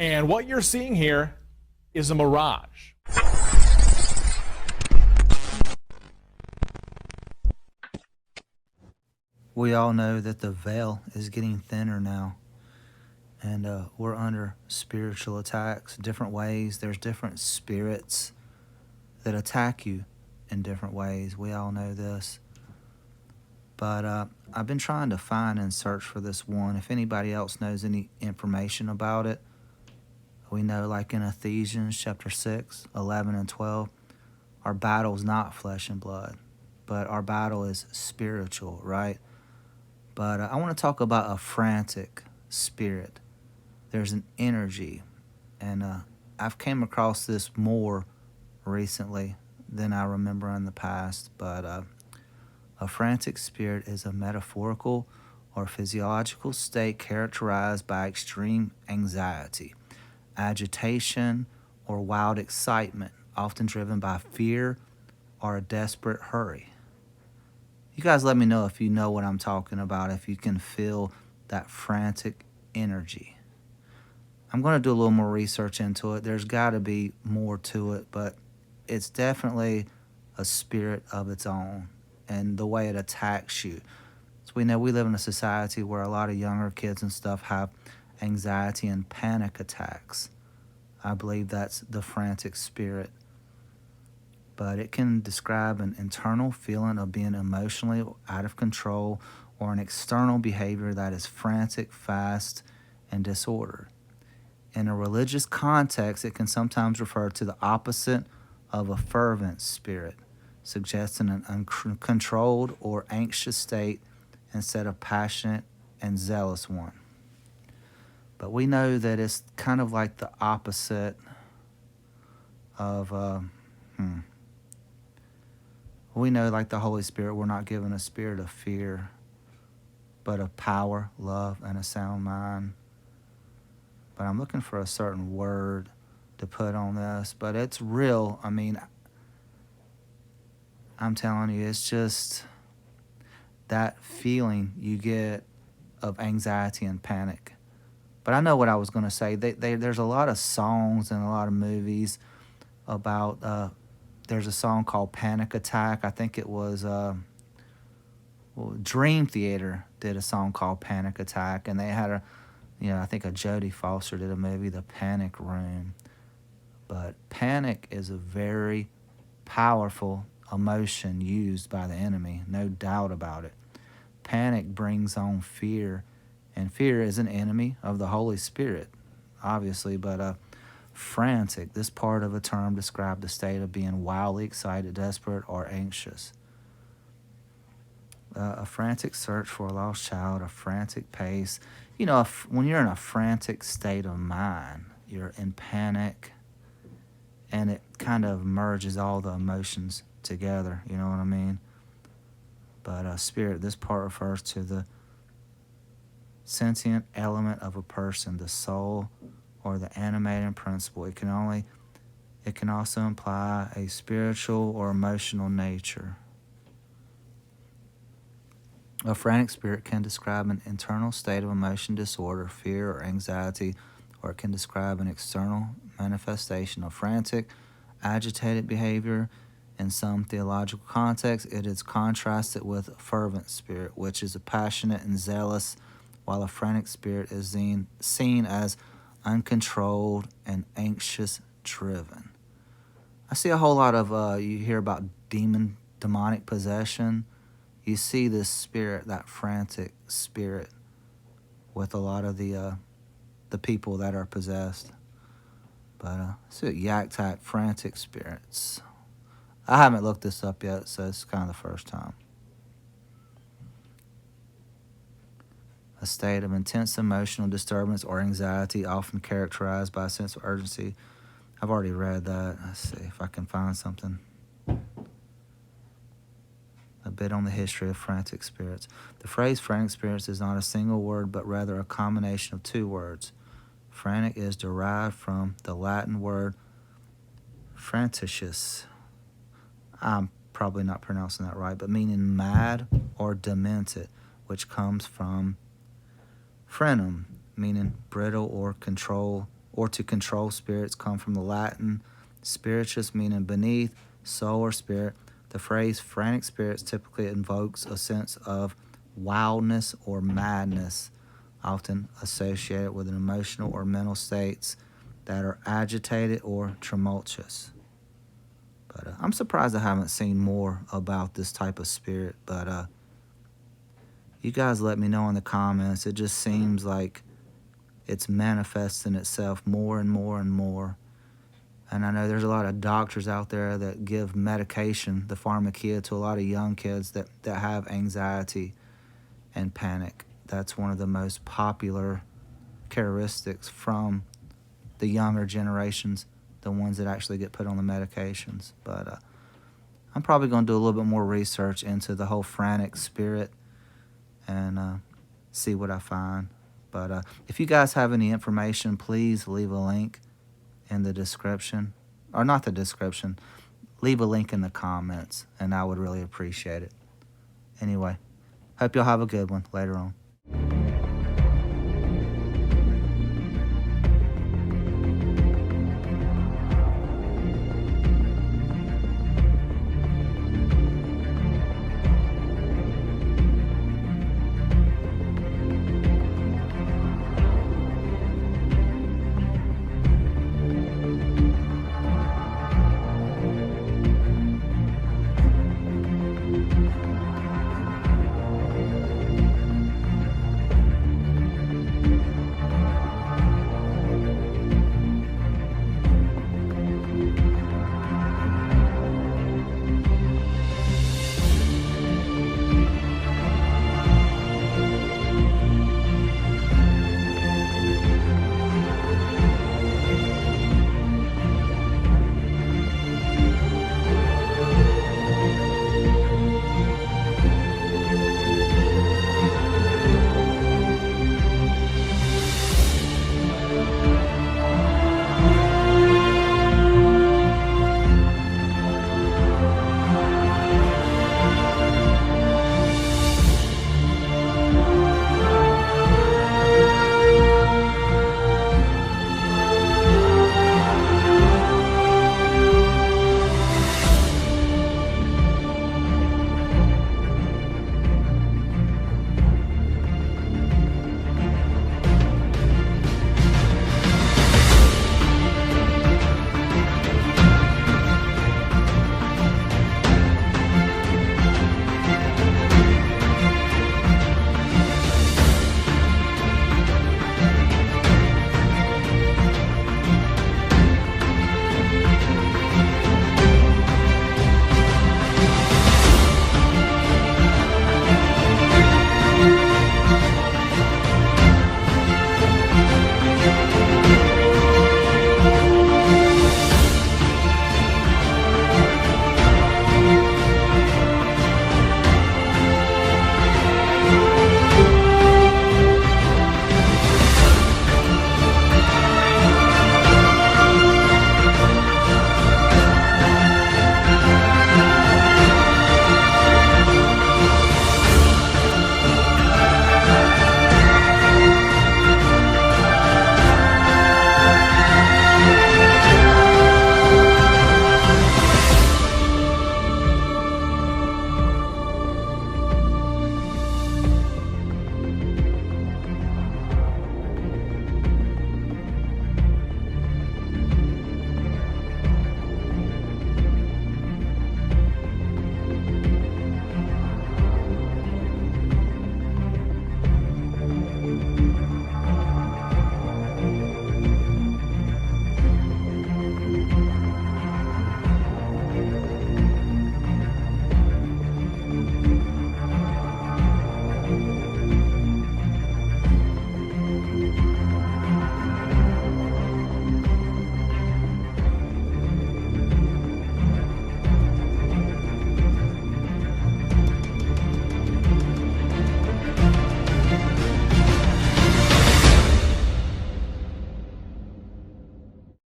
And what you're seeing here is a mirage. We all know that the veil is getting thinner now, and we're under spiritual attacks different ways. There's different spirits that attack you in different ways. We all know this. But I've been trying to find and search for this one. If anybody else knows any information about it, we know, like in Ephesians chapter 6, 11 and 12, our battle is not flesh and blood, but our battle is spiritual, right? But I want to talk about a frantic spirit. There's an energy, and I've came across this more recently than I remember in the past. But a frantic spirit is a metaphorical or physiological state characterized by extreme anxiety, agitation, or wild excitement, often driven by fear or a desperate hurry. You guys let me know if you know what I'm talking about, if you can feel that frantic energy. I'm going to do a little more research into it. There's got to be more to it, but it's definitely a spirit of its own and the way it attacks you. So we know we live in a society where a lot of younger kids and stuff have anxiety and panic attacks. I believe that's the frantic spirit. But it can describe an internal feeling of being emotionally out of control or an external behavior that is frantic, fast, and disordered. In a religious context, it can sometimes refer to the opposite of a fervent spirit, suggesting an uncontrolled or anxious state instead of passionate and zealous one. But we know that it's kind of like the opposite of we know, like the Holy Spirit, we're not given a spirit of fear, but of power, love, and a sound mind. But I'm looking for a certain word to put on this, but it's real. I mean, I'm telling you, it's just that feeling you get of anxiety and panic. But I know what I was going to say. There's a lot of songs and a lot of movies about there's a song called Panic Attack. I think it was Dream Theater did a song called Panic Attack, and they had I think a Jodie Foster did a movie, The Panic Room. But panic is a very powerful emotion used by the enemy, no doubt about it. Panic brings on fear, and fear is an enemy of the Holy Spirit, obviously, but frantic, this part of a term described the state of being wildly excited, desperate, or anxious. A frantic search for a lost child, a frantic pace. When you're in a frantic state of mind, you're in panic, and it kind of merges all the emotions together, you know what I mean? But spirit, this part refers to the sentient element of a person, the soul, or the animating principle. It can also imply a spiritual or emotional nature. A frantic spirit can describe an internal state of emotion disorder, fear, or anxiety, or it can describe an external manifestation of frantic, agitated behavior. In some theological contexts, it is contrasted with a fervent spirit, which is a passionate and zealous, while a frantic spirit is seen as uncontrolled and anxious driven. I see a whole lot of you hear about demonic possession. You see this spirit, that frantic spirit, with a lot of the people that are possessed. But see what yak tack frantic spirits. I haven't looked this up yet, so it's kind of the first time. A state of intense emotional disturbance or anxiety, often characterized by a sense of urgency. I've already read that. Let's see if I can find something. A bit on the history of frantic spirits. The phrase frantic spirits is not a single word, but rather a combination of two words. Frantic is derived from the Latin word franticus. I'm probably not pronouncing that right, but meaning mad or demented, which comes from frenum, meaning brittle or control, or to control spirits come from the Latin spiritus, meaning beneath, soul, or spirit. The phrase frantic spirits typically invokes a sense of wildness or madness, often associated with an emotional or mental states that are agitated or tumultuous. But I'm surprised I haven't seen more about this type of spirit. But you guys let me know in the comments. It just seems like it's manifesting itself more and more and more. And I know there's a lot of doctors out there that give medication, the pharmacia, to a lot of young kids that have anxiety and panic. That's one of the most popular characteristics from the younger generations, the ones that actually get put on the medications. But I'm probably going to do a little bit more research into the whole frantic spirit and see what I find. But if you guys have any information, please leave a link in the description. Or not the description. Leave a link in the comments, and I would really appreciate it. Anyway, hope y'all have a good one later on.